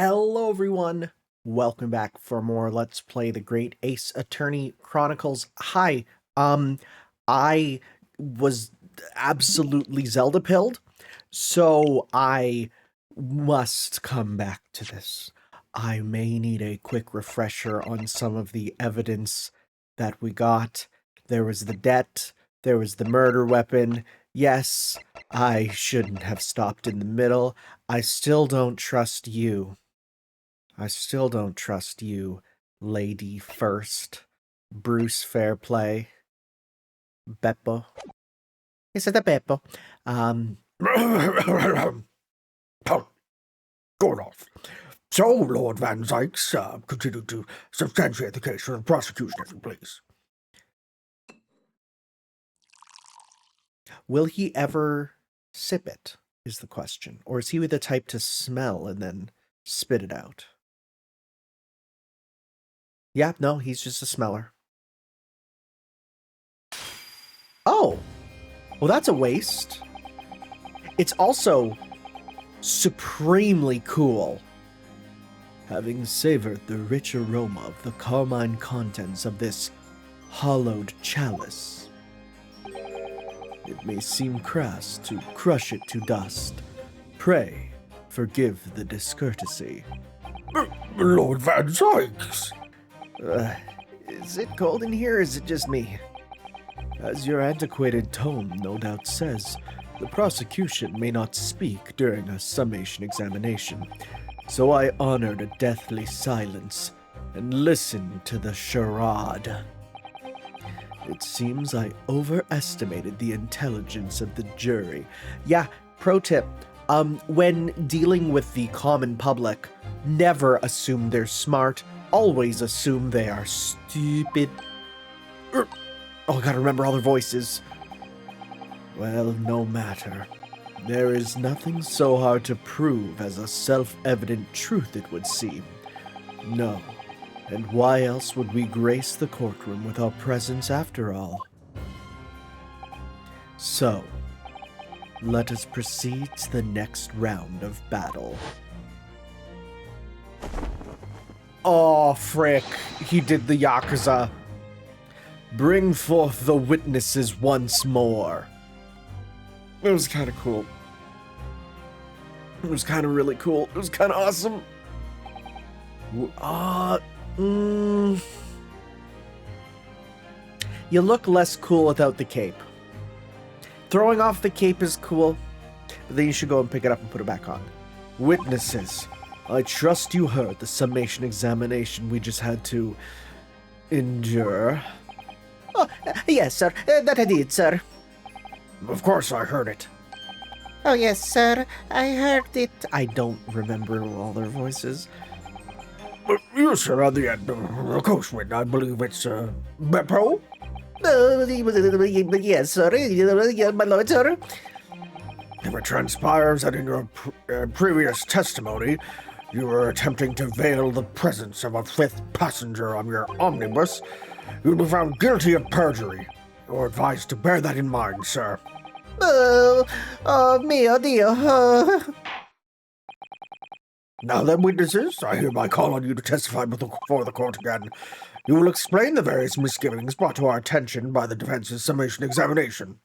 Hello everyone, welcome back for more Let's Play the Great Ace Attorney Chronicles. Hi, I was absolutely Zelda pilled, so I must come back to this. I may need a quick refresher on some of the evidence that we got. There was the debt, there was the murder weapon. Yes, I shouldn't have stopped in the middle. I still don't trust you. I still don't trust you, Lady First. Bruce Fairplay. Beppo. Is it a Beppo? Going off. So, Lord Van Zykes, continue to substantiate the case for the prosecution, if you please. Will he ever sip it, is the question. Or is he the type to smell and then spit it out? Yeah, no, he's just a smeller. Oh! Well, that's a waste. It's also supremely cool. Having savored the rich aroma of the carmine contents of this hollowed chalice, it may seem crass to crush it to dust. Pray, forgive the discourtesy. Lord Van Zykes! Is it cold in here, or is it just me? As your antiquated tone no doubt says, the prosecution may not speak during a summation examination, so I honored a deathly silence and listened to the charade. It seems I overestimated the intelligence of the jury. Yeah, pro tip, when dealing with the common public, never assume they're smart, always assume they are stupid. Oh, I gotta remember all their voices. Well, no matter. There is nothing so hard to prove as a self-evident truth, it would seem. No. And why else would we grace the courtroom with our presence after all? So, let us proceed to the next round of battle. Oh, frick. He did the Yakuza. Bring forth the witnesses once more. It was kind of cool. It was kind of really cool. It was kind of awesome. You look less cool without the cape. Throwing off the cape is cool, but then you should go and pick it up and put it back on. Witnesses, I trust you heard the summation examination we just had to endure. Oh, yes, sir. That I did, sir. Of course I heard it. Oh, yes, sir. I heard it. I don't remember all their voices. But you, sir, on the end, the coachman, I believe it's, Beppo? Yes, sir. My lord, sir. If it transpires that in your previous testimony, you were attempting to veil the presence of a fifth passenger on your omnibus, you'll be found guilty of perjury. You're advised to bear that in mind, sir. Oh, mio Dio. Now then, witnesses, I hereby call on you to testify before the court again. You will explain the various misgivings brought to our attention by the defense's summation examination.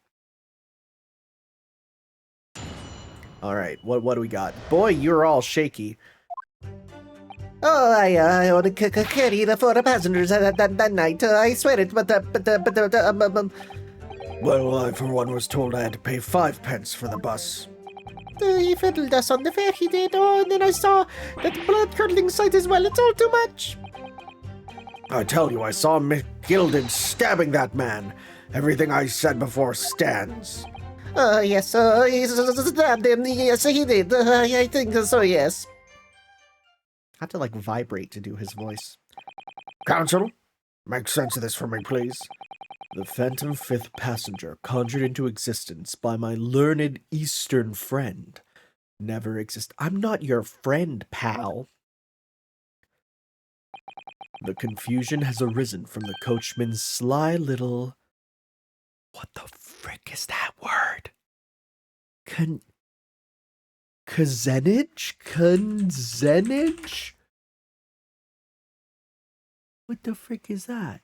All right, what do we got? Boy, you're all shaky. Oh, I want to carry the four passengers that night. I swear it, but Well, I for one was told I had to pay 5 pence for the bus. He fiddled us on the fare, he did. Oh, and then I saw that blood-curdling sight as well. It's all too much. I tell you, I saw McGilden stabbing that man. Everything I said before stands. Yes, he stabbed him. Yes, he did. I think so, yes. I have to, like, vibrate to do his voice. Counsel, make sense of this for me, please. The phantom fifth passenger, conjured into existence by my learned Eastern friend, never exist. I'm not your friend, pal. The confusion has arisen from the coachman's sly little... What the frick is that word? Kuzenage? Kunzenage? What the frick is that?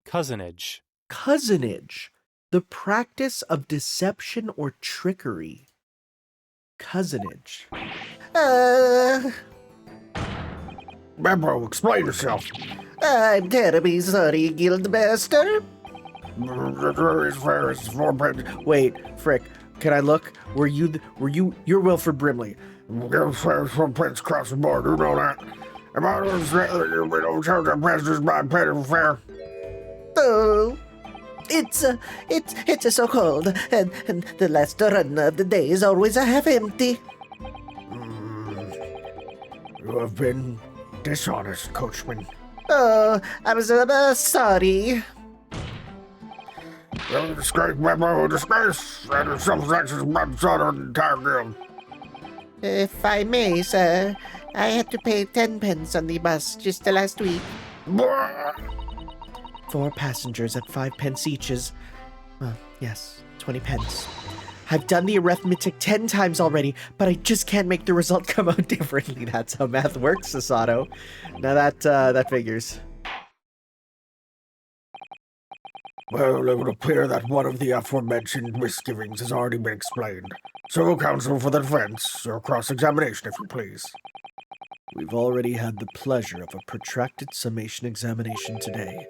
Cousinage. Cousinage. The practice of deception or trickery. Cousinage. Beppo, explain yourself. I'm terribly sorry, Guildmaster. As far as 4 pence. Wait, frick. Can I look? You're Wilfred Brimley. As far as 4 pence across the board, you know that. If I don't say that we don't charge our passengers by penny fare. Oh, it's so cold, and the last run of the day is always a half empty. You have been dishonest, coachman. Oh, I'm sorry. Disgrace, Beppo, disgrace, and in some sections, blood son of the entire guild. If I may, sir, I had to pay 10 pence on the bus just the last week. 4 passengers at 5 pence each is, well, yes, 20 pence. I've done the arithmetic 10 times already, but I just can't make the result come out differently. That's how math works, Sasato. Now that figures. Well, it would appear that one of the aforementioned misgivings has already been explained. So, counsel for the defense, or cross-examination, if you please. We've already had the pleasure of a protracted summation examination today.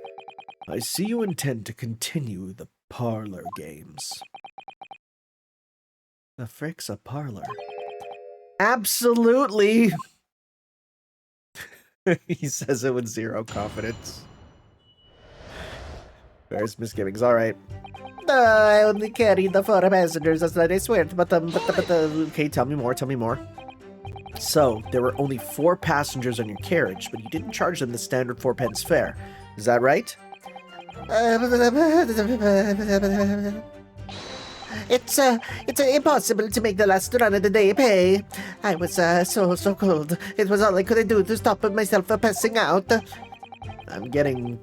I see you intend to continue the parlor games. The frick's a parlor? Absolutely! He says it with zero confidence. There's misgivings, alright. I only carried the 4 passengers, that's what I swear. But Okay, tell me more. So, there were only 4 passengers on your carriage, but you didn't charge them the standard 4 pence fare. Is that right? It's impossible to make the last run of the day pay. I was so cold. It was all I could do to stop myself from passing out. I'm getting...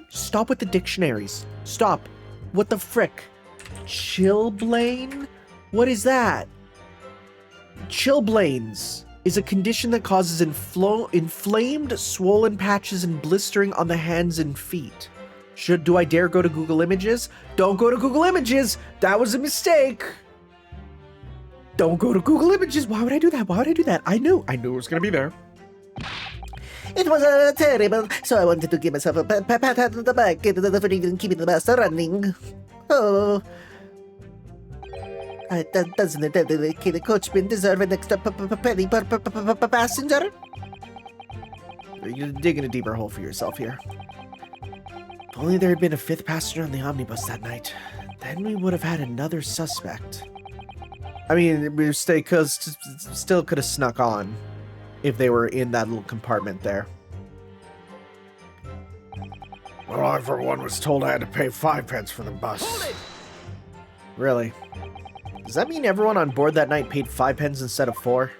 Stop with the dictionaries. Stop. What the frick? Chilblain? What is that? Chilblains is a condition that causes inflamed, swollen patches and blistering on the hands and feet. Do I dare go to Google Images? Don't go to Google Images! That was a mistake! Don't go to Google Images! Why would I do that? I knew it was gonna be there. It was terrible, so I wanted to give myself a pat on the back for even keeping the bus running. Oh. Doesn't it the coachman deserve an extra penny per passenger? You're digging a deeper hole for yourself here. If only there had been a 5th passenger on the omnibus that night, then we would have had another suspect. I mean, we still could have snuck on if they were in that little compartment there. Well, I, for one, was told I had to pay 5 pence for the bus. Really? Does that mean everyone on board that night paid 5 pence instead of 4?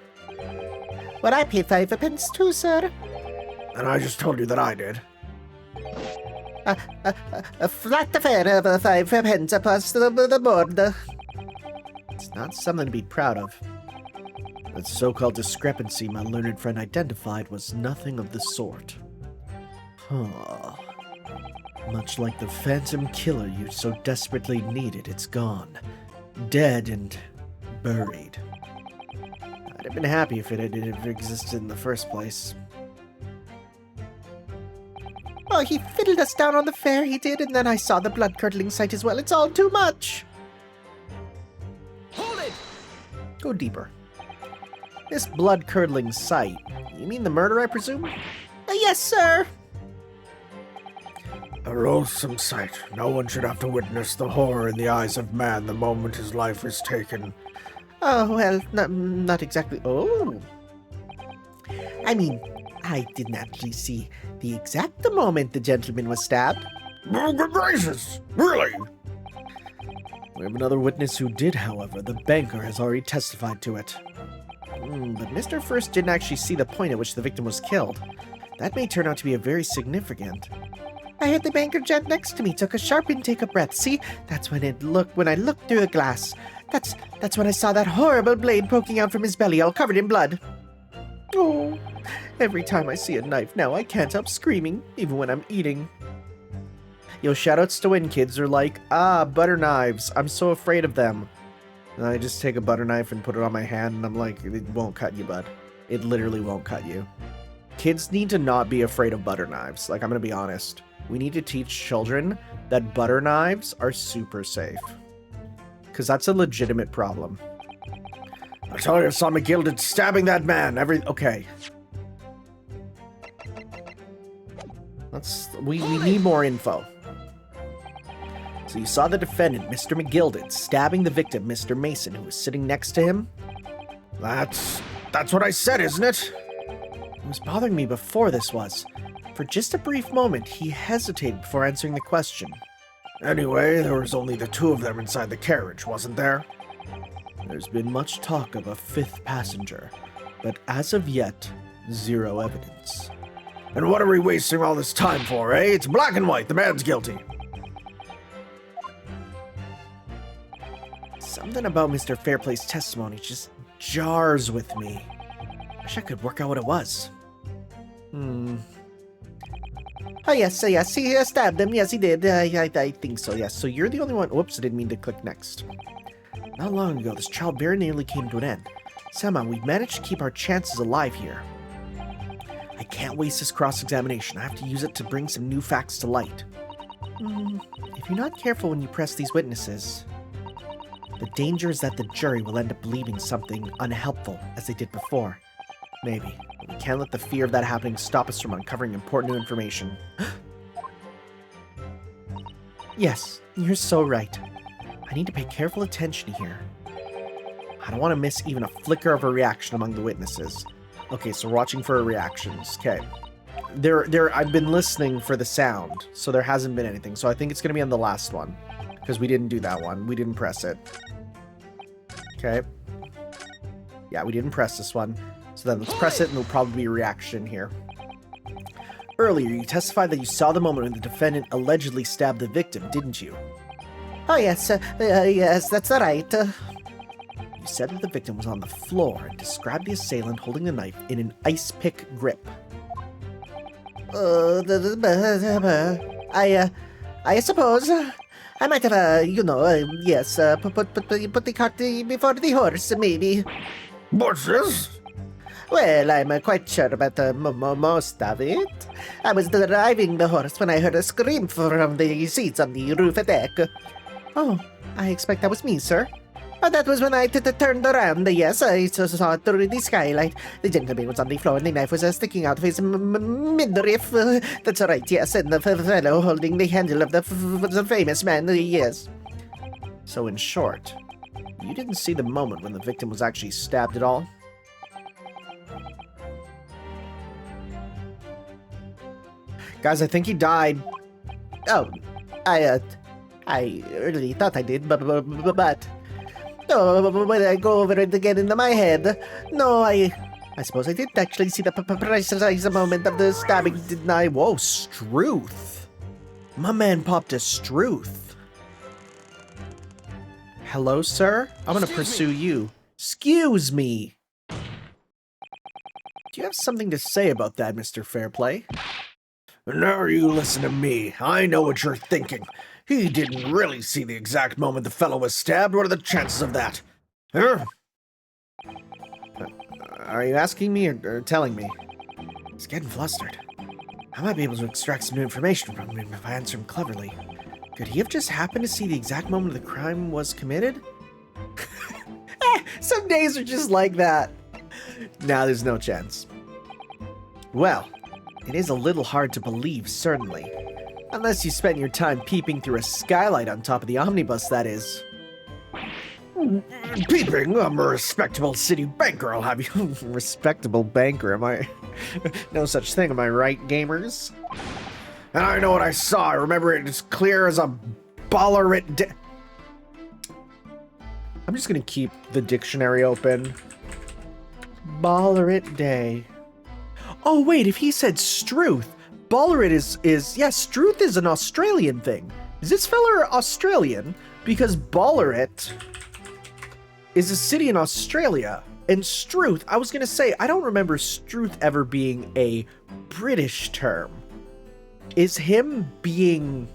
Well, I paid 5 pence too, sir. And I just told you that I did. A flat fare of 5 pence plus the board. It's not something to be proud of. That so-called discrepancy my learned friend identified was nothing of the sort. Huh. Much like the phantom killer you so desperately needed, it's gone. Dead and buried. I'd have been happy if it had existed in the first place. Oh, he fiddled us down on the fare, he did, and then I saw the blood-curdling sight as well. It's all too much. Hold it! Go deeper. This blood-curdling sight, you mean the murder, I presume? Yes, sir. A loathsome sight. No one should have to witness the horror in the eyes of man the moment his life is taken. Oh, well, not exactly. Oh. I mean, I didn't actually see the exact moment the gentleman was stabbed. Oh, good gracious! Really? We have another witness who did, however. The banker has already testified to it. But Mr. First didn't actually see the point at which the victim was killed. That may turn out to be very significant. I heard the banker gent next to me took a sharp intake of breath. See, that's when I looked through the glass. That's when I saw that horrible blade poking out from his belly, all covered in blood. Oh, every time I see a knife now, I can't help screaming, even when I'm eating. Yo, shoutouts to when kids are like, butter knives, I'm so afraid of them. And I just take a butter knife and put it on my hand, and I'm like, it won't cut you, bud. It literally won't cut you. Kids need to not be afraid of butter knives. Like, I'm gonna be honest. We need to teach children that butter knives are super safe. Because that's a legitimate problem. I tell you, I saw McGilded stabbing that man. Okay. We need more info. So you saw the defendant, Mr. McGilded, stabbing the victim, Mr. Mason, who was sitting next to him? That's what I said, isn't it? It was bothering me before this was. For just a brief moment, he hesitated before answering the question. Anyway, there was only the two of them inside the carriage, wasn't there? There's been much talk of a fifth passenger, but as of yet, zero evidence. And what are we wasting all this time for, eh? It's black and white. The man's guilty. Something about Mr. Fairplay's testimony just jars with me. Wish I could work out what it was. Oh, yes, he stabbed him. Yes, he did. I think so, yes. So you're the only one... Whoops, I didn't mean to click next. Not long ago, this trial very nearly came to an end. Somehow, we've managed to keep our chances alive here. I can't waste this cross-examination. I have to use it to bring some new facts to light. If you're not careful when you press these witnesses, the danger is that the jury will end up believing something unhelpful, as they did before. Maybe. But we can't let the fear of that happening stop us from uncovering important new information. Yes, you're so right. I need to pay careful attention here. I don't want to miss even a flicker of a reaction among the witnesses. Okay, so we're watching for reactions. Okay. I've been listening for the sound, so there hasn't been anything. So I think it's going to be on the last one, because we didn't do that one. We didn't press it. Okay. Yeah, we didn't press this one. So then let's press it, and there'll probably be a reaction here. Earlier, you testified that you saw the moment when the defendant allegedly stabbed the victim, didn't you? Oh, yes. Yes, that's right. You said that the victim was on the floor and described the assailant holding the knife in an ice pick grip. I suppose. I might have, yes, put the cart before the horse, maybe. What's this? Well, I'm quite sure about most of it. I was driving the horse when I heard a scream from the seats on the roof deck. Oh, I expect that was me, sir. That was when I turned around. Yes, I saw it through the skylight. The gentleman was on the floor and the knife was sticking out of his midriff. That's right, yes, and the fellow holding the handle of the famous man, yes. So in short, you didn't see the moment when the victim was actually stabbed at all? Guys, I think he died. Oh, I really thought I did, but oh, when I go over it again into my head, no, I suppose I did actually see the precise moment of the stabbing, didn't I? Whoa, Struth. My man popped a Struth. Hello, sir? I'm gonna pursue you. Excuse me. Do you have something to say about that, Mr. Fairplay? Now you listen to me. I know what you're thinking. He didn't really see the exact moment the fellow was stabbed. What are the chances of that? Huh? Are you asking me or telling me? He's getting flustered. I might be able to extract some new information from him if I answer him cleverly. Could he have just happened to see the exact moment the crime was committed? Some days are just like that. Nah, there's no chance. Well, it is a little hard to believe, certainly. Unless you spent your time peeping through a skylight on top of the omnibus, that is. Peeping? I'm a respectable city banker, I'll have you. Respectable banker, am I? No such thing, am I right, gamers? And I know what I saw. I remember it as clear as a Ballarat. I'm just gonna keep the dictionary open. Ballarat Day. Oh wait, if he said Struth, Ballarat is yes, Struth is an Australian thing. Is this fella Australian? Because Ballarat is a city in Australia. And Struth, I was going to say, I don't remember Struth ever being a British term. Is him being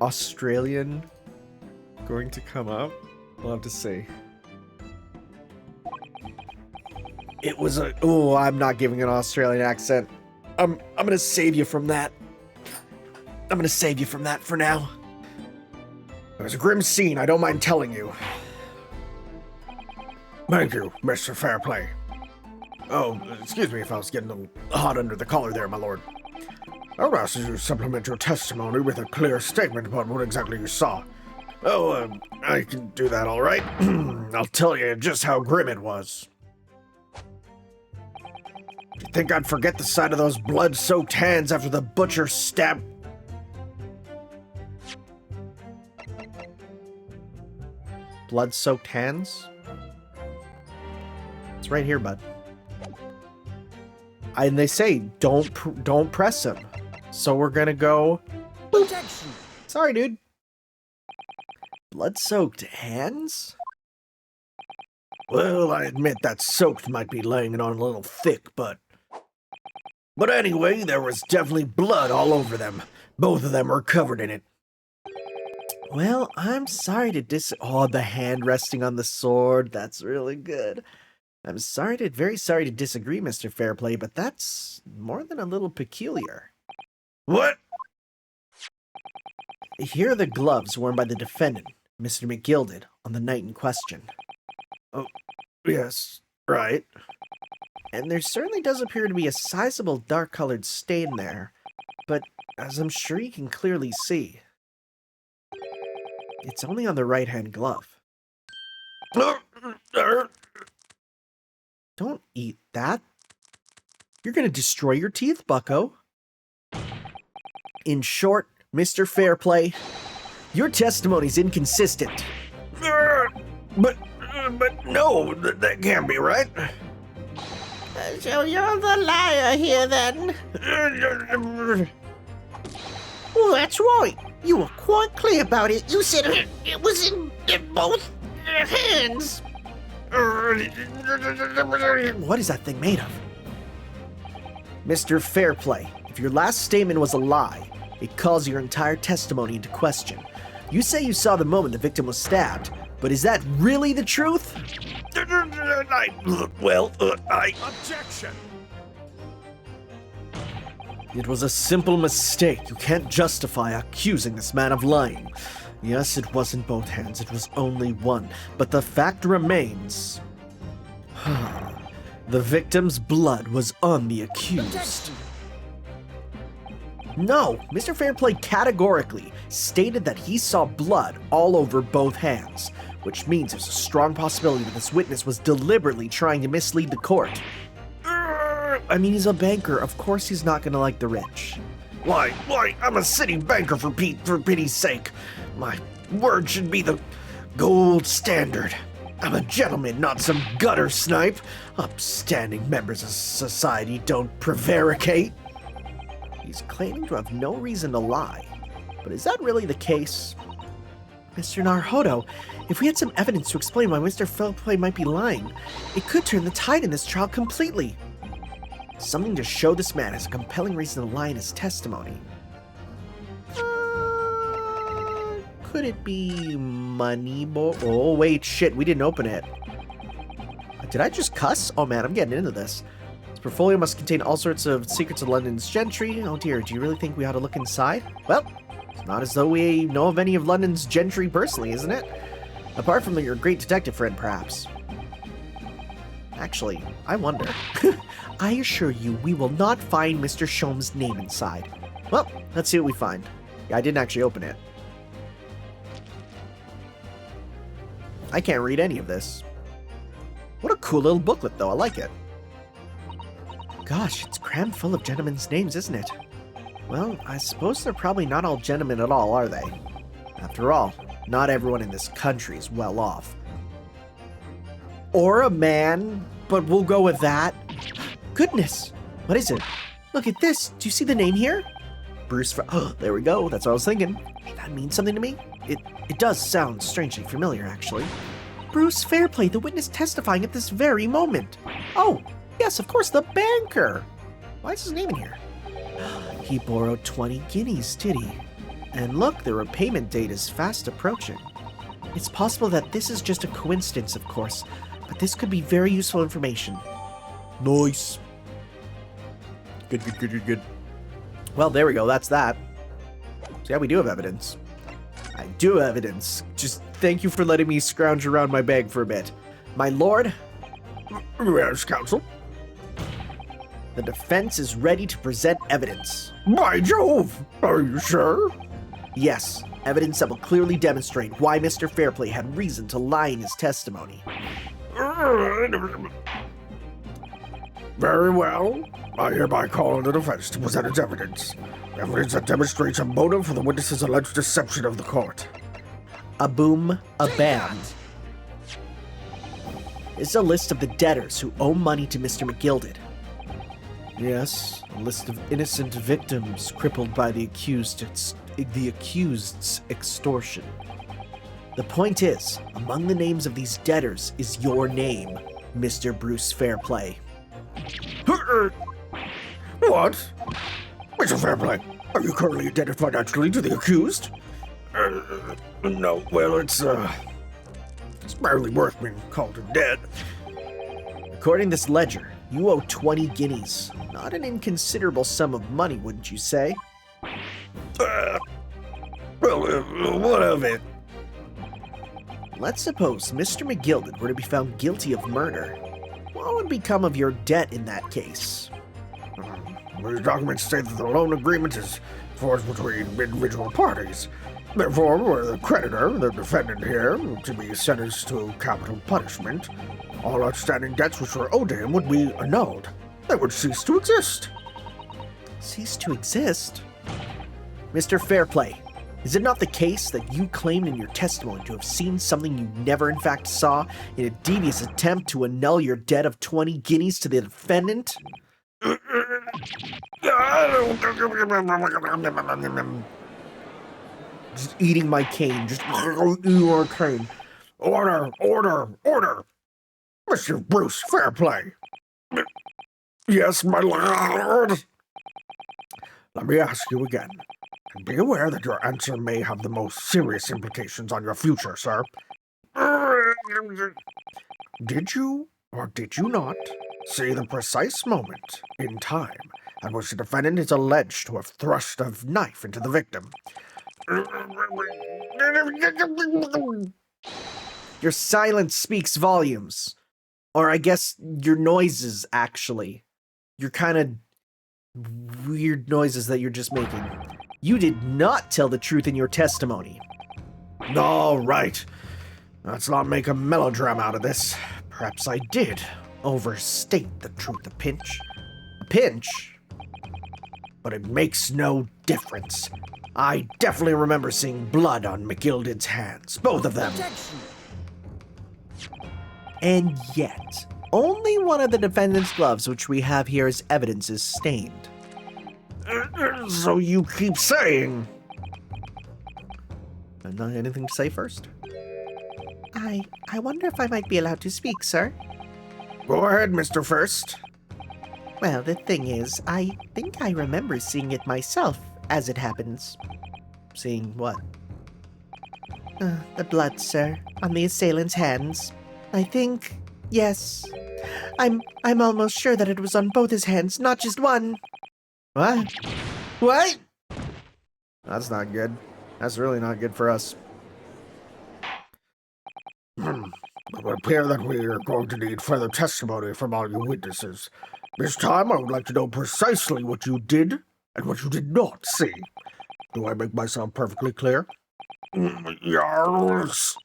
Australian going to come up? We'll have to see. It was a... Oh, I'm not giving an Australian accent. I'm going to save you from that. I'm going to save you from that for now. It was a grim scene, I don't mind telling you. Thank you, Mr. Fairplay. Oh, excuse me if I was getting a little hot under the collar there, my lord. I would ask you to supplement your testimony with a clear statement about what exactly you saw. Oh, I can do that all right. I'll tell you just how grim it was. You think I'd forget the sight of those blood-soaked hands after the butcher stabbed... Blood-soaked hands? It's right here, bud. And they say, don't press him. So we're gonna go... Protection. Sorry, dude. Blood-soaked hands? Well, I admit that soaked might be laying it on a little thick, but anyway, there was definitely blood all over them. Both of them were covered in it. Well, I'm sorry to Oh, the hand resting on the sword. That's really good. I'm very sorry to disagree, Mr. Fairplay, but that's more than a little peculiar. What? Here are the gloves worn by the defendant, Mr. McGilded, on the night in question. Oh, yes, right. And there certainly does appear to be a sizable dark-colored stain there, but as I'm sure you can clearly see, it's only on the right-hand glove. Don't eat that. You're going to destroy your teeth, bucko. In short, Mr. Fairplay, your testimony's inconsistent. But no, that can't be right. So you're the liar here, then? Well, that's right. You were quite clear about it. You said it was in both hands. What is that thing made of? Mr. Fairplay, if your last statement was a lie, it calls your entire testimony into question. You say you saw the moment the victim was stabbed, but is that really the truth? Objection! It was a simple mistake. You can't justify accusing this man of lying. Yes, it wasn't both hands, it was only one. But the fact remains... the victim's blood was on the accused. No, Mr. Fairplay categorically stated that he saw blood all over both hands, which means there's a strong possibility that this witness was deliberately trying to mislead the court. I mean, he's a banker. Of course he's not going to like the rich. Why, I'm a city banker for pity's sake. My word should be the gold standard. I'm a gentleman, not some gutter snipe. Upstanding members of society don't prevaricate. He's claiming to have no reason to lie. But is that really the case? Mr. Narhodo, if we had some evidence to explain why Mr. Fairplay might be lying, it could turn the tide in this trial completely. Something to show this man has a compelling reason to lie in his testimony. Could it be money, boy? Oh, wait, shit, we didn't open it. Did I just cuss? Oh man, I'm getting into this. This portfolio must contain all sorts of secrets of London's gentry. Oh dear, do you really think we ought to look inside? Well, it's not as though we know of any of London's gentry personally, isn't it? Apart from your great detective friend, perhaps. Actually, I wonder. I assure you, we will not find Mr. Shom's name inside. Well, let's see what we find. Yeah, I didn't actually open it. I can't read any of this. What a cool little booklet, though. I like it. Gosh, it's crammed full of gentlemen's names, isn't it? Well, I suppose they're probably not all gentlemen at all, are they? After all, not everyone in this country is well off. Or a man, but we'll go with that. Goodness, what is it? Look at this. Do you see the name here? Bruce. Oh, there we go. That's what I was thinking. That means something to me. It does sound strangely familiar, actually. Bruce Fairplay, the witness testifying at this very moment. Oh, yes, of course, the banker. Why is his name in here? He borrowed 20 guineas, did he? And look, the repayment date is fast approaching. It's possible that this is just a coincidence, of course, but this could be very useful information. Nice. Good. Well, there we go. That's that. So yeah, we do have evidence. I do have evidence. Just thank you for letting me scrounge around my bag for a bit. My lord? Yes, counsel. The defense is ready to present evidence. By Jove! Are you sure? Yes, evidence that will clearly demonstrate why Mr. Fairplay had reason to lie in his testimony. Very well. I hereby call on the defense to present its evidence. Evidence that demonstrates a motive for the witness's alleged deception of the court. A boom, a bam. This is a list of the debtors who owe money to Mr. McGilded. Yes, a list of innocent victims crippled by the accused's extortion. The point is, among the names of these debtors is your name, Mr. Bruce Fairplay. What? Mr. Fairplay, are you currently indebted financially to the accused? No, well, it's barely worth being called a debt. According to this ledger, you owe 20 guineas. Not an inconsiderable sum of money, wouldn't you say? What of it? Let's suppose Mr. McGilded were to be found guilty of murder. What would become of your debt in that case? These documents state that the loan agreement is forged between individual parties. Therefore, were the creditor, the defendant here, to be sentenced to capital punishment, all outstanding debts which were owed to him would be annulled. They would cease to exist. Cease to exist? Mr. Fairplay, is it not the case that you claimed in your testimony to have seen something you never in fact saw in a devious attempt to annul your debt of 20 guineas to the defendant? Just eating my cane. Just eating my cane. Order! Mr. Bruce Fairplay. Yes, my lord. Let me ask you again, and be aware that your answer may have the most serious implications on your future, sir. Did you, or did you not, see the precise moment in time at which the defendant is alleged to have thrust a knife into the victim? Your silence speaks volumes. Or I guess your noises, actually. Your kind of weird noises that you're just making. You did not tell the truth in your testimony. All right. Let's not make a melodrama out of this. Perhaps I did overstate the truth a pinch. A pinch? But it makes no difference. I definitely remember seeing blood on McGilded's hands, both of them. And yet, only one of the defendant's gloves, which we have here as evidence, is stained. So you keep saying... Not anything to say first? I wonder if I might be allowed to speak, sir. Go ahead, Mr. First. Well, the thing is, I think I remember seeing it myself, as it happens. Seeing what? The blood, sir, on the assailant's hands. I think, yes. I'm almost sure that it was on both his hands, not just one. What? What? That's not good. That's really not good for us. It would appear that we are going to need further testimony from all you witnesses. This time, I would like to know precisely what you did and what you did not see. Do I make myself perfectly clear? Yes.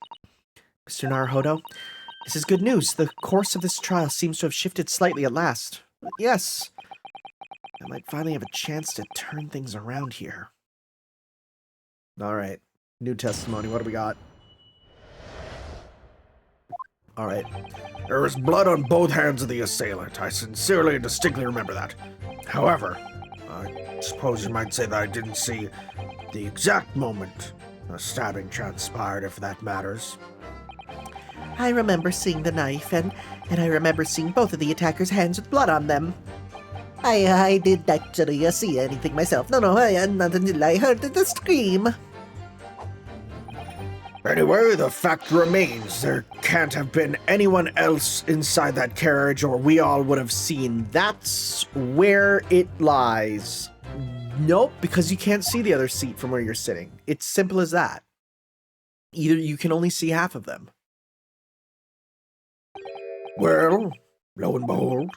Mr. Naruhodo, this is good news. The course of this trial seems to have shifted slightly at last. Yes. I might finally have a chance to turn things around here. All right. New testimony. What do we got? All right. There was blood on both hands of the assailant. I sincerely and distinctly remember that. However, I suppose you might say that I didn't see the exact moment the stabbing transpired, if that matters. I remember seeing the knife, and I remember seeing both of the attackers' hands with blood on them. I did actually see anything myself. No, not until I heard the scream. Anyway, the fact remains there can't have been Anyone else inside that carriage, or we all would have seen. That's where it lies. Nope, because you can't see the other seat from where you're sitting. It's simple as that. Either you can only see half of them. Well, lo and behold,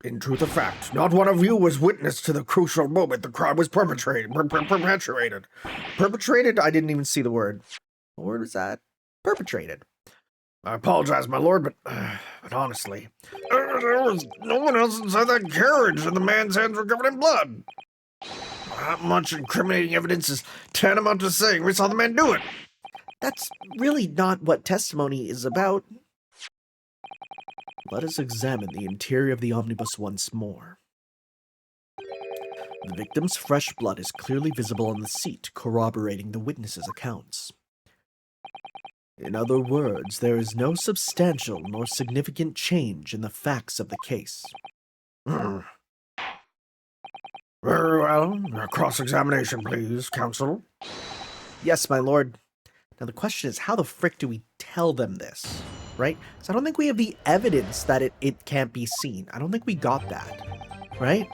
in truth of fact, not one of you was witness to the crucial moment the crime was perpetrated. Perpetrated? I didn't even see the word. What word was that? Perpetrated. I apologize, my lord, but honestly, there was no one else inside that carriage, and the man's hands were covered in blood. Not much incriminating evidence is tantamount to saying we saw the man do it. That's really not what testimony is about. Let us examine the interior of the omnibus once more. The victim's fresh blood is clearly visible on the seat, corroborating the witnesses' accounts. In other words, there is no substantial nor significant change in the facts of the case. Very well. Cross-examination, please, counsel. Yes, my lord. Now the question is, how the frick do we tell them this? Right? Because I don't think we have the evidence that it can't be seen. I don't think we got that. Right?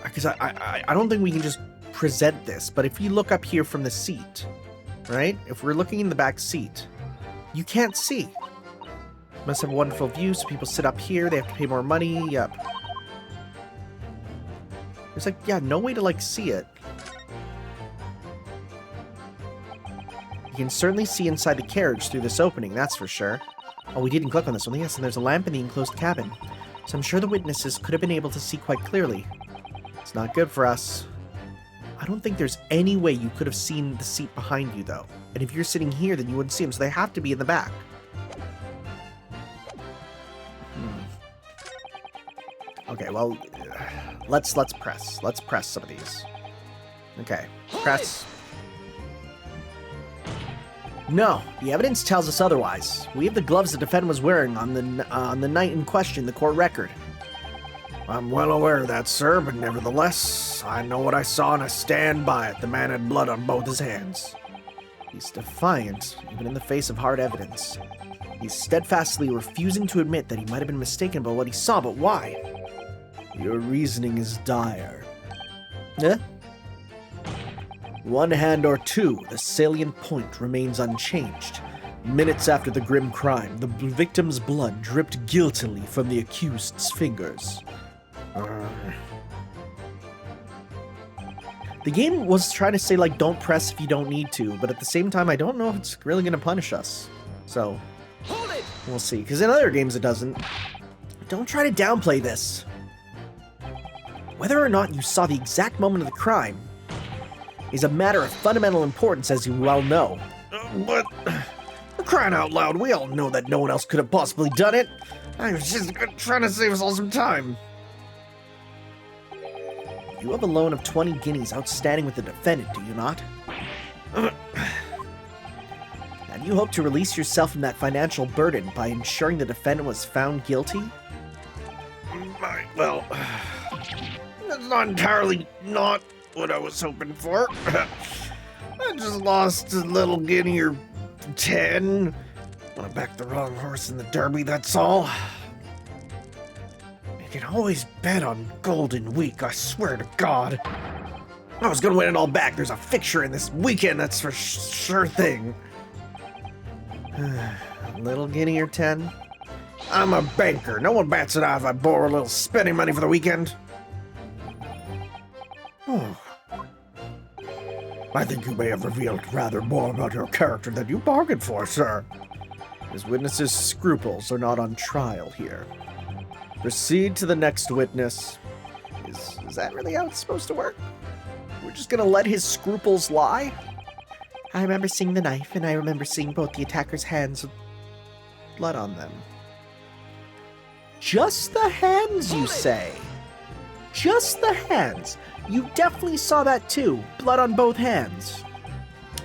Because I don't think we can just present this. But if you look up here from the seat, right? If we're looking in the back seat, you can't see. Must have a wonderful view, so people sit up here, they have to pay more money. Yep. There's like, yeah, no way to like see it. You can certainly see inside the carriage through this opening, that's for sure. Oh, we didn't click on this one. Yes, and there's a lamp in the enclosed cabin. So I'm sure the witnesses could have been able to see quite clearly. It's not good for us. I don't think there's any way you could have seen the seat behind you, though. And if you're sitting here, then you wouldn't see them, so they have to be in the back. Okay, well, let's press. Let's press some of these. Okay, press. No, the evidence tells us otherwise. We have the gloves the defendant was wearing on the night in question, the court record. I'm well aware of that, sir, but nevertheless, I know what I saw and I stand by it. The man had blood on both his hands. He's defiant, even in the face of hard evidence. He's steadfastly refusing to admit that he might have been mistaken about what he saw, but why? Your reasoning is dire. Eh? One hand or two, the salient point remains unchanged. Minutes after the grim crime, the victim's blood dripped guiltily from the accused's fingers. The game was trying to say, like, don't press if you don't need to, but at the same time, I don't know if it's really going to punish us. So, we'll see. Because in other games, it doesn't. Don't try to downplay this. Whether or not you saw the exact moment of the crime is a matter of fundamental importance, as you well know. But, for crying out loud, we all know that no one else could have possibly done it. I was just trying to save us all some time. You have a loan of 20 guineas outstanding with the defendant, do you not? And you hope to release yourself from that financial burden by ensuring the defendant was found guilty? Well, that's not entirely not what I was hoping for. I just lost a little guinea or 10. I backed the wrong horse in the derby, that's all. You can always bet on Golden Week, I swear to God. I was gonna win it all back. There's a fixture in this weekend, that's for sure thing. Little guinea or 10? I'm a banker. No one bats an eye if I borrow a little spending money for the weekend. Oh. I think you may have revealed rather more about your character than you bargained for, sir. His witness's scruples are not on trial here. Proceed to the next witness. Is that really how it's supposed to work? We're just gonna let his scruples lie? I remember seeing the knife, and I remember seeing both the attacker's hands with blood on them. Just the hands, you say? Just the hands. You definitely saw that too. Blood on both hands.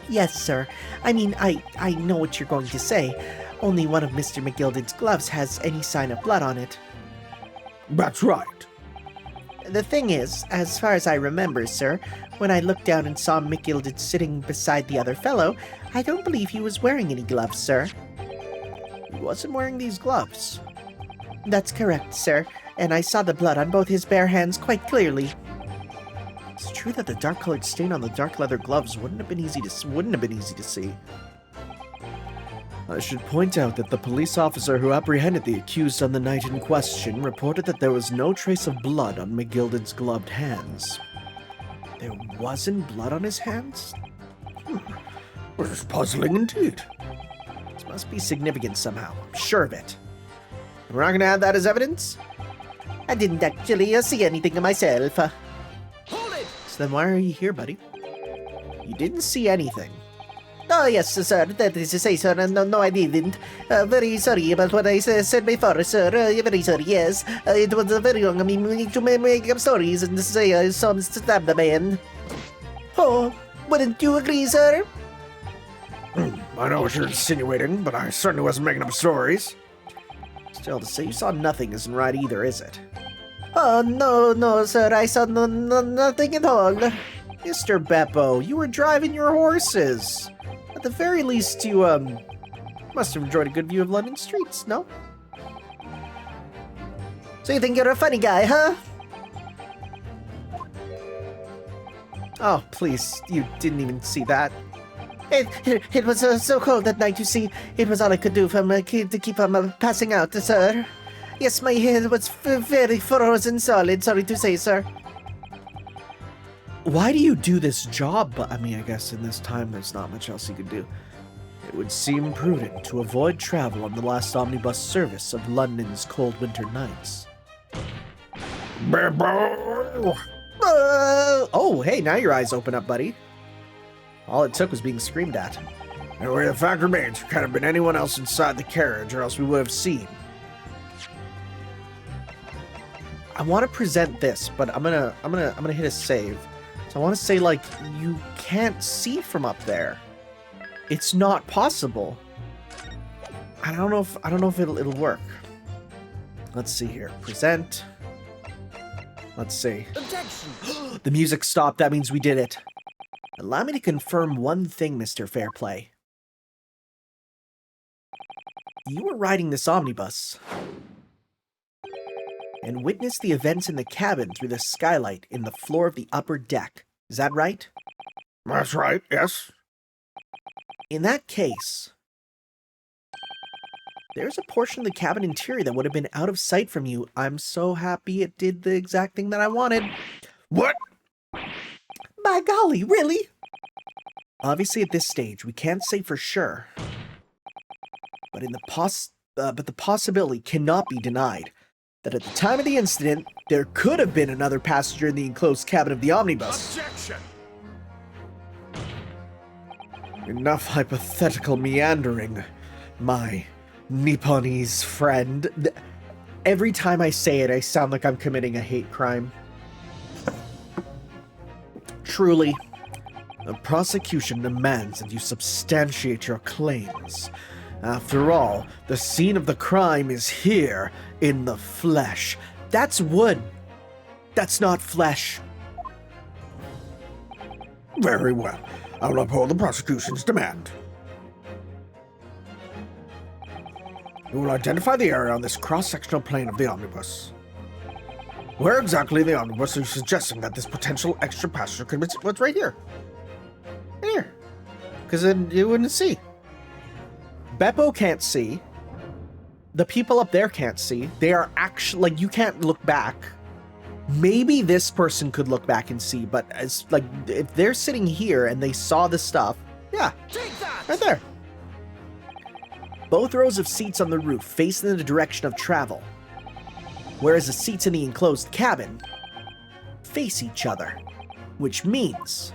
Yes, sir. I mean, I know what you're going to say. Only one of Mr. McGilded's gloves has any sign of blood on it. That's right. The thing is, as far as I remember, sir, when I looked down and saw McGilded sitting beside the other fellow, I don't believe he was wearing any gloves, sir. He wasn't wearing these gloves. That's correct, sir, and I saw the blood on both his bare hands quite clearly. It's true that the dark-colored stain on the dark leather gloves wouldn't have been easy to see. I should point out that the police officer who apprehended the accused on the night in question reported that there was no trace of blood on McGilded's gloved hands. There wasn't blood on his hands? This is puzzling indeed. This must be significant somehow. I'm sure of it. We're not going to add that as evidence? I didn't actually see anything myself. Hold it! So then why are you here, buddy? You didn't see anything. Oh, yes, sir. That is to say, sir. No, I didn't. Very sorry about what I said before, sir. Very sorry, yes. It was very wrong. I mean, we need to make up stories and say I saw him stab the man. Oh, wouldn't you agree, sir? I know what you're insinuating, but I certainly wasn't making up stories. Still, to say you saw nothing isn't right either, is it? Oh, no, sir. I saw nothing at all. Mr. Beppo, you were driving your horses. At the very least, you, must have enjoyed a good view of London streets, no? So you think you're a funny guy, huh? Oh, please, you didn't even see that. It was so cold that night, you see. It was all I could do to keep from passing out, sir. Yes, my head was very frozen solid, sorry to say, sir. Why do you do this job? But I mean, I guess in this time there's not much else you could do. It would seem prudent to avoid travel on the last omnibus service of London's cold winter nights. Oh, hey, now your eyes open up, buddy. All it took was being screamed at. Anyway, the fact remains, there could have been anyone else inside the carriage, or else we would have seen. I want to present this, but I'm gonna hit a save. So I want to say, like, you can't see from up there. It's not possible. I don't know if it'll work. Let's see here. Present. Let's see. Objection! The music stopped. That means we did it. Allow me to confirm one thing, Mr. Fairplay. You were riding this omnibus and witnessed the events in the cabin through the skylight in the floor of the upper deck. Is that right? That's right, yes. In that case, there's a portion of the cabin interior that would have been out of sight from you. I'm so happy it did the exact thing that I wanted. What? By golly, really? Obviously, at this stage, we can't say for sure. But the possibility cannot be denied that at the time of the incident, there could have been another passenger in the enclosed cabin of the omnibus. Objection! Enough hypothetical meandering, my Nipponese friend. Every time I say it, I sound like I'm committing a hate crime. Truly, the prosecution demands that you substantiate your claims. After all, the scene of the crime is here, in the flesh. That's wood. That's not flesh. Very well. I will uphold the prosecution's demand. You will identify the area on this cross-sectional plane of the omnibus. Where exactly in the omnibus are you suggesting that this potential extra passenger could be? What's right here? Right here. Because then you wouldn't see. Beppo can't see. The people up there can't see. They are actually, like, you can't look back. Maybe this person could look back and see, but as, like, if they're sitting here and they saw the stuff, yeah, right there. Both rows of seats on the roof face in the direction of travel, whereas the seats in the enclosed cabin face each other, which means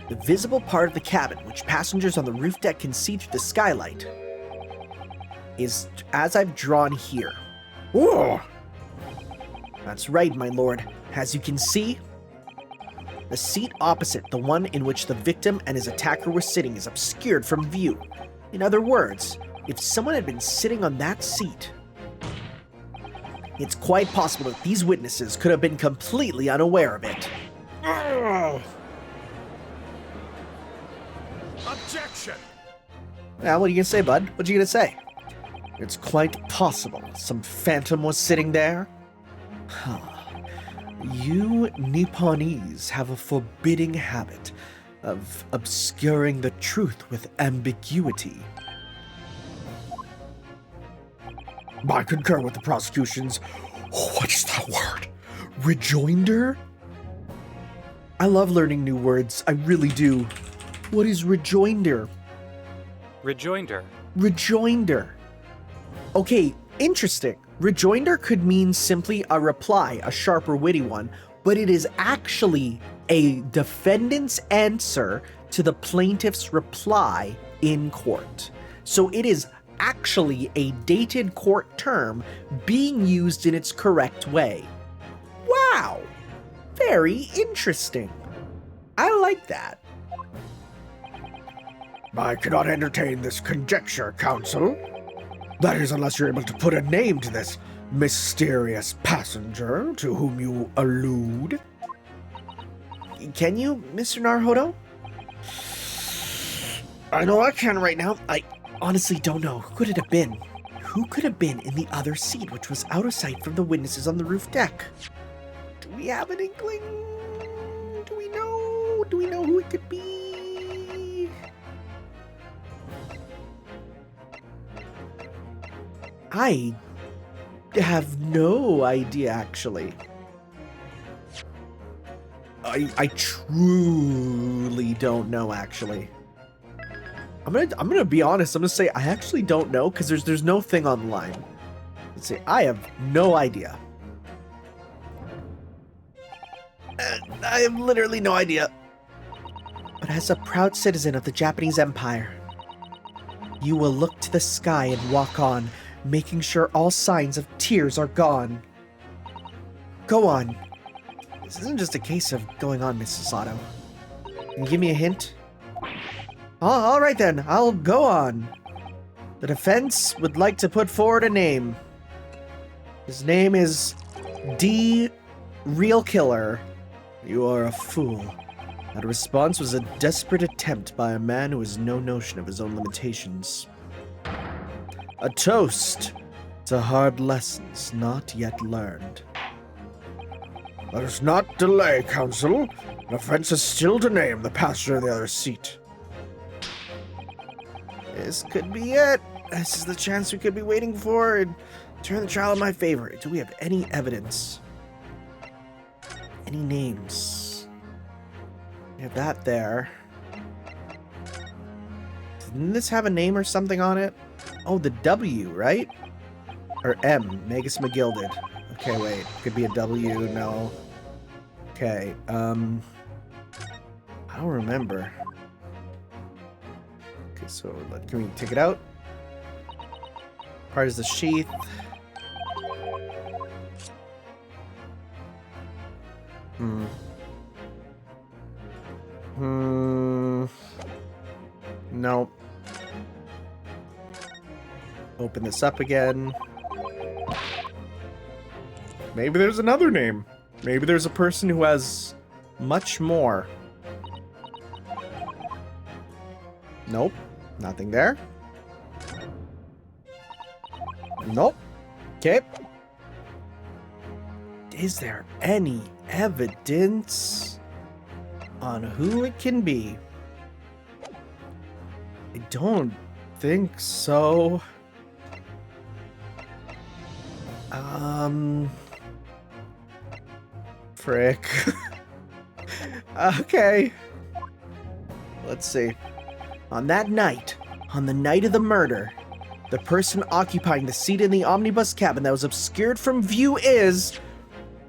the visible part of the cabin, which passengers on the roof deck can see through the skylight, is as I've drawn here. Whoa! That's right, my lord. As you can see, the seat opposite, the one in which the victim and his attacker were sitting, is obscured from view. In other words, if someone had been sitting on that seat, it's quite possible that these witnesses could have been completely unaware of it. Objection! Now, what are you gonna say, bud? What you gonna say? It's quite possible some phantom was sitting there. You Nipponese have a forbidding habit of obscuring the truth with ambiguity. I concur with the prosecution's. What is that word? Rejoinder? I love learning new words. I really do. What is rejoinder? Rejoinder. Rejoinder. Okay, interesting. Rejoinder could mean simply a reply, a sharp or witty one, but it is actually a defendant's answer to the plaintiff's reply in court. So it is actually a dated court term being used in its correct way. Wow! Very interesting. I like that. I cannot entertain this conjecture, counsel. That is, unless you're able to put a name to this mysterious passenger to whom you allude. Can you, Mr. Naruhodo? I know I can right now. I honestly don't know. Who could it have been? Who could have been in the other seat, which was out of sight from the witnesses on the roof deck? Do we have an inkling? Do we know? Do we know who it could be? I have no idea, actually. I truly don't know, actually. I'm gonna be honest. I'm gonna say I actually don't know because there's no thing on the line. Let's see. I have no idea. I have literally no idea. But as a proud citizen of the Japanese Empire, you will look to the sky and walk on, making sure all signs of tears are gone. Go on. This isn't just a case of going on, Mrs. Sato. Can you give me a hint? Oh, all right then, I'll go on. The defense would like to put forward a name. His name is D. Real Killer. You are a fool. That response was a desperate attempt by a man who has no notion of his own limitations. A toast to hard lessons not yet learned. Let us not delay, counsel. The offense is still to name the passenger in the other seat. This could be it. This is the chance we could be waiting for and turn the trial in my favor. Do we have any evidence? Any names? We have that there. Didn't this have a name or something on it? Oh, the W, right? Or M, Magus McGilded. Okay, wait. Could be a W, no. Okay, I don't remember. Okay, so can we take it out? Part is the sheath. No. Open this up again. Maybe there's another name. Maybe there's a person who has much more. Nope. Nothing there. Nope. Okay. Is there any evidence on who it can be? I don't think so. Frick. Okay. Let's see. On that night, on the night of the murder, the person occupying the seat in the omnibus cabin that was obscured from view is...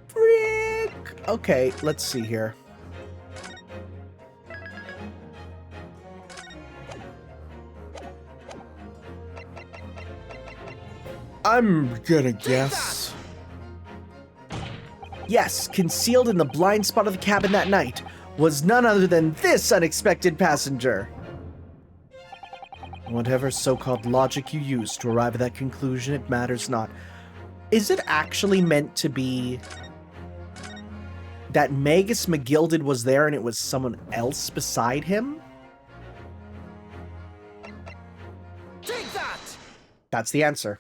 Frick. Okay, let's see here. I'm gonna guess Yes, concealed in the blind spot of the cabin that night was none other than this unexpected passenger. Whatever so-called logic you use to arrive at that conclusion, it matters not. Is it actually meant to be that Magus McGilded was there and it was someone else beside him? Take that! That's the answer.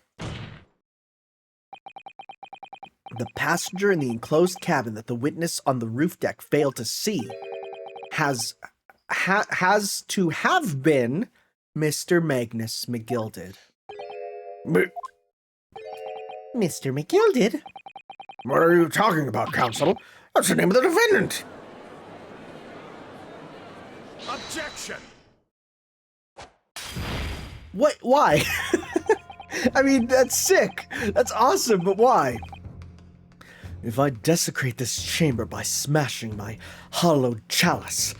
The passenger in the enclosed cabin that the witness on the roof deck failed to see has to have been Mr. Magnus McGilded. Me- Mr. McGilded? What are you talking about, counsel? That's the name of the defendant. Objection! What? Why? I mean, that's sick. That's awesome, but why? If I desecrate this chamber by smashing my hollowed chalice,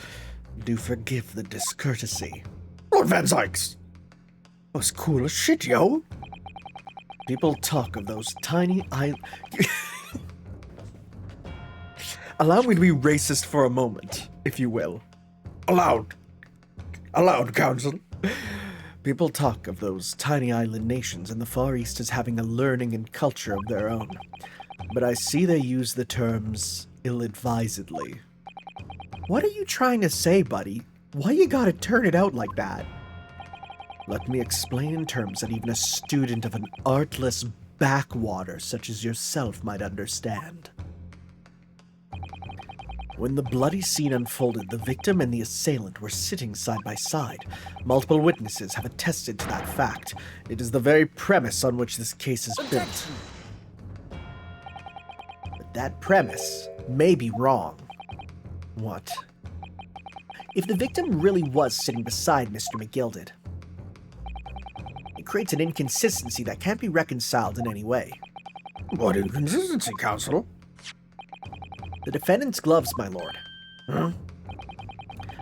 do forgive the discourtesy. Lord Van Zykes. Was cool as shit, yo. People talk of those tiny Allow me to be racist for a moment, if you will. Allowed, counsel. People talk of those tiny island nations in the Far East as having a learning and culture of their own. But I see they use the terms ill-advisedly. What are you trying to say, buddy? Why you gotta turn it out like that? Let me explain in terms that even a student of an artless backwater such as yourself might understand. When the bloody scene unfolded, the victim and the assailant were sitting side by side. Multiple witnesses have attested to that fact. It is the very premise on which this case is built. But that premise may be wrong. What? If the victim really was sitting beside Mr. McGilded, it creates an inconsistency that can't be reconciled in any way. What inconsistency, counsel? The defendant's gloves, my lord.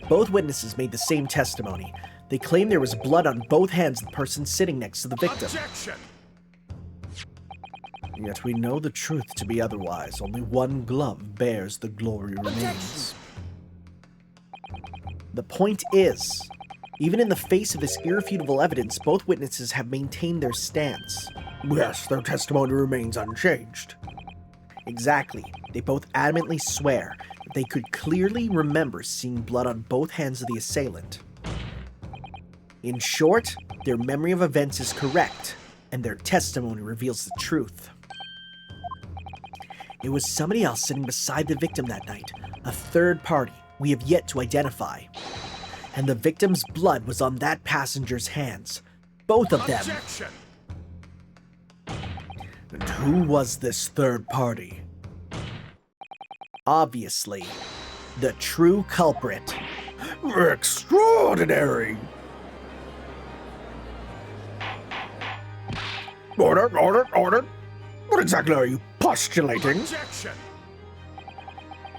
Both witnesses made the same testimony. They claim there was blood on both hands of the person sitting next to the victim. Objection! Yet we know the truth to be otherwise. Only one glove bears the glory remains. The point is, even in the face of this irrefutable evidence, both witnesses have maintained their stance. Yes, their testimony remains unchanged. Exactly. They both adamantly swear that they could clearly remember seeing blood on both hands of the assailant. In short, their memory of events is correct, and their testimony reveals the truth. It was somebody else sitting beside the victim that night, a third party we have yet to identify. And the victim's blood was on that passenger's hands. Both of them. Objection! And who was this third party? Obviously, the true culprit. Extraordinary! Order! What exactly are you postulating? Objection!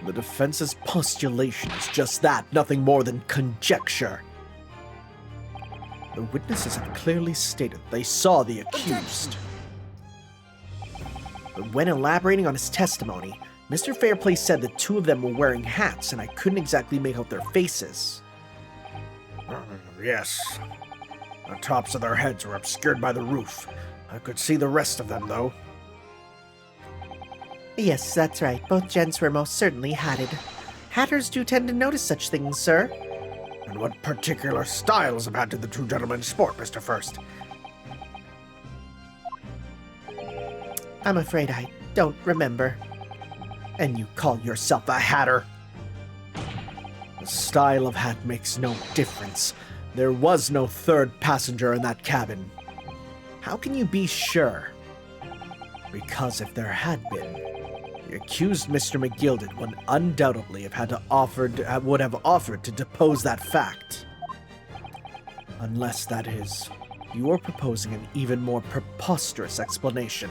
The defense's postulation is just that, nothing more than conjecture. The witnesses have clearly stated they saw the accused. But when elaborating on his testimony, Mr. Fairplay said the two of them were wearing hats, and I couldn't exactly make out their faces. Yes. The tops of their heads were obscured by the roof. I could see the rest of them, though. Yes, that's right. Both gents were most certainly hatted. Hatters do tend to notice such things, sir. And what particular styles have had to the two gentlemen sport, Mr. First? I'm afraid I don't remember. And you call yourself a hatter? The style of hat makes no difference. There was no third passenger in that cabin. How can you be sure? Because if there had been, the accused Mr. McGilded would undoubtedly would have offered to depose that fact. Unless, that is, you are proposing an even more preposterous explanation.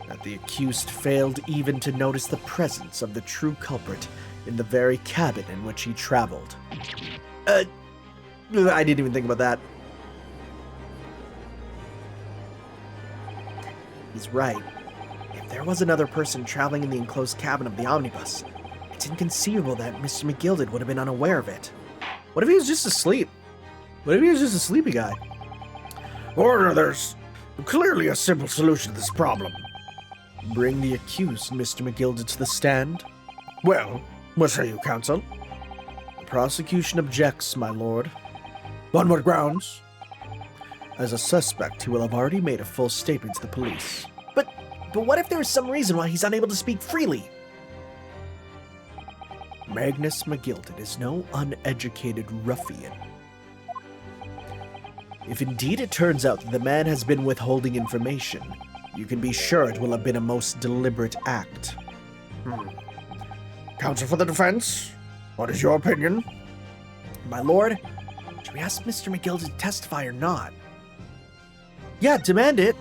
That the accused failed even to notice the presence of the true culprit in the very cabin in which he traveled. I didn't even think about that. He's right. If there was another person traveling in the enclosed cabin of the omnibus, it's inconceivable that Mr. McGilded would have been unaware of it. What if he was just asleep? What if he was just a sleepy guy? Or there's clearly a simple solution to this problem. Bring the accused, Mr. McGilded, to the stand. Well, what say you, counsel? The prosecution objects, my lord. On what grounds? As a suspect, he will have already made a full statement to the police. But what if there is some reason why he's unable to speak freely? Magnus McGilded is no uneducated ruffian. If indeed it turns out that the man has been withholding information, you can be sure it will have been a most deliberate act. Counsel for the defense, what is your opinion? My lord, should we ask Mr. McGilded to testify or not? Yeah, demand it.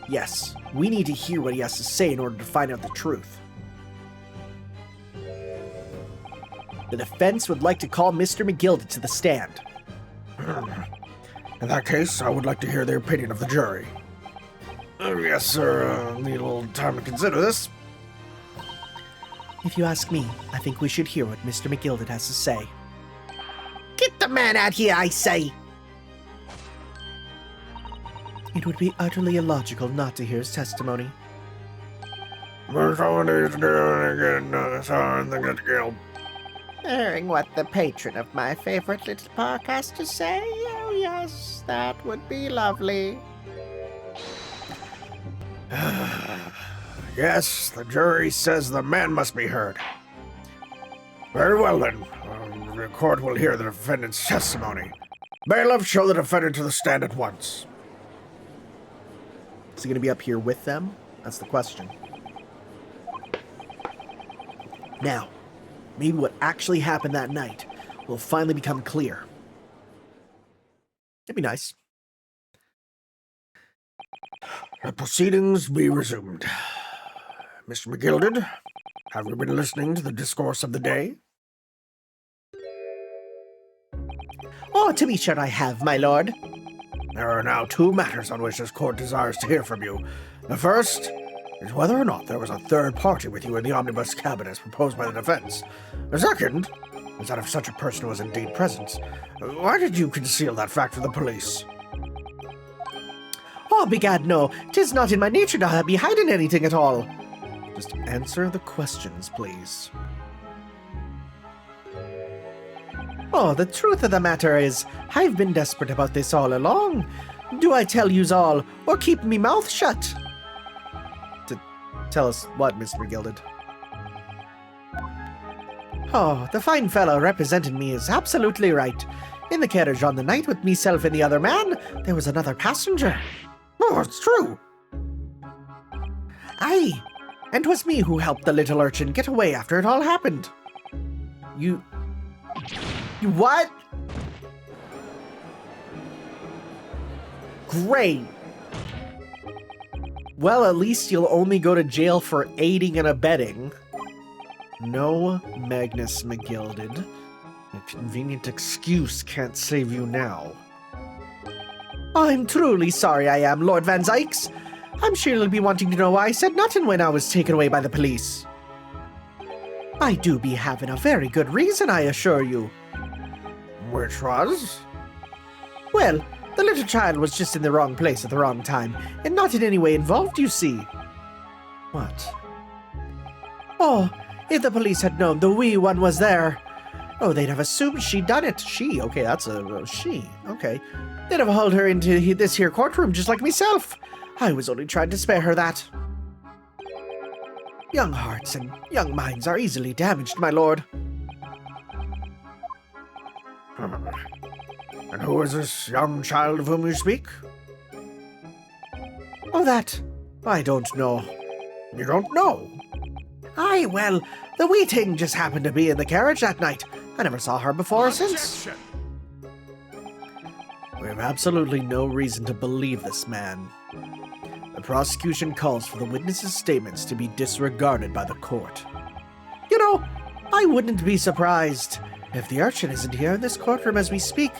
Yes, we need to hear what he has to say in order to find out the truth. The defense would like to call Mr. McGilded to the stand. In that case, I would like to hear the opinion of the jury. Yes, sir. Need a little time to consider this. If you ask me, I think we should hear what Mr. McGilded has to say. Get the man out here, I say! It would be utterly illogical not to hear his testimony. Hearing what the patron of my favorite little park has to say? Oh, yes, that would be lovely. Yes, the jury says the man must be heard. Very well, then. The court will hear the defendant's testimony. Bailiff, show the defendant to the stand at once. Is he going to be up here with them? That's the question. Now, maybe what actually happened that night will finally become clear. It'd be nice. The proceedings be resumed. Mr. McGilded, have you been listening to the discourse of the day? Oh, to be sure I have, my lord. There are now two matters on which this court desires to hear from you. The first is whether or not there was a third party with you in the omnibus cabin as proposed by the defense. The second is that if such a person was indeed present, why did you conceal that fact from the police? Oh, begad, no. 'Tis not in my nature to be hiding anything at all. Just answer the questions, please. Oh, the truth of the matter is, I've been desperate about this all along. Do I tell yous all, or keep me mouth shut? Tell us what, Mr. McGilded. Oh, the fine fellow representing me is absolutely right. In the carriage on the night with meself and the other man, there was another passenger. Oh, it's true. Aye, and 'twas me who helped the little urchin get away after it all happened. You what? Great. Well, at least you'll only go to jail for aiding and abetting. No, Magnus McGilded. A convenient excuse can't save you now. I'm truly sorry I am, Lord Van Zykes. I'm sure you'll be wanting to know why I said nothing when I was taken away by the police. I do be having a very good reason, I assure you. Which was? Well, the little child was just in the wrong place at the wrong time, and not in any way involved, you see. What? Oh, if the police had known the wee one was there, oh, they'd have assumed she'd done it. She? Okay, that's a she. Okay. They'd have hauled her into this here courtroom just like myself. I was only trying to spare her that. Young hearts and young minds are easily damaged, my lord. And who is this young child of whom you speak? Oh, that I don't know. You don't know? Aye, well, the wee thing just happened to be in the carriage that night. I never saw her before or since. We have absolutely no reason to believe this man. The prosecution calls for the witness's statements to be disregarded by the court. You know, I wouldn't be surprised if the urchin isn't here in this courtroom as we speak,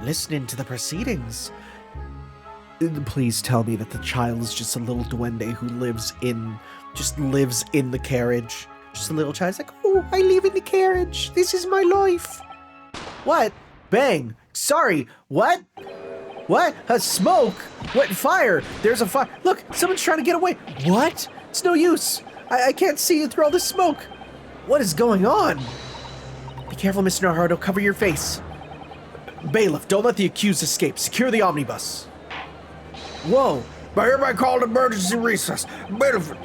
listening to the proceedings. Please tell me that the child is just a little duende who lives in the carriage. Just a little child's like, oh, I live in the carriage. This is my life. What? Bang. Sorry. What? What? A smoke? What? Fire? There's a fire. Look, someone's trying to get away. What? It's no use. I can't see you through all this smoke. What is going on? Be careful, Mr. Naruto. Cover your face. Bailiff, don't let the accused escape. Secure the omnibus. Whoa. I hereby call an emergency recess. Benefit.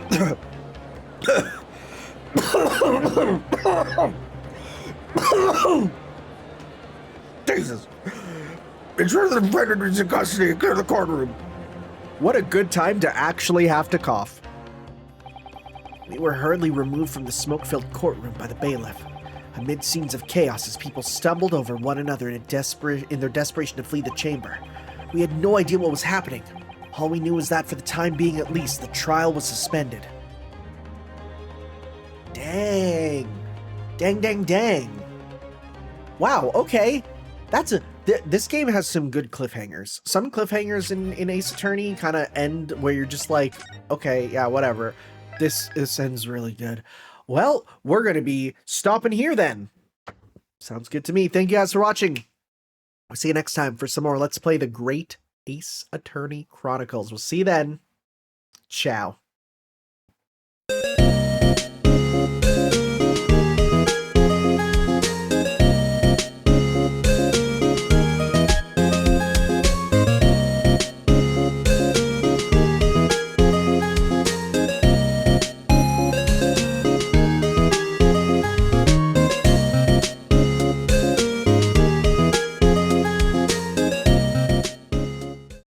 Jesus. Ensure the defendant is in custody and clear the courtroom. What a good time to actually have to cough. We were hurriedly removed from the smoke-filled courtroom by the bailiff, amid scenes of chaos as people stumbled over one another in their desperation to flee the chamber. We had no idea what was happening. All we knew was that for the time being at least, the trial was suspended. Dang. Dang, dang, dang. Wow, okay. This game has some good cliffhangers. Some cliffhangers in Ace Attorney kind of end where you're just like, okay, yeah, whatever. This ends really good. Well, we're going to be stopping here then. Sounds good to me. Thank you guys for watching. We'll see you next time for some more Let's Play the Great Ace Attorney Chronicles. We'll see you then. Ciao.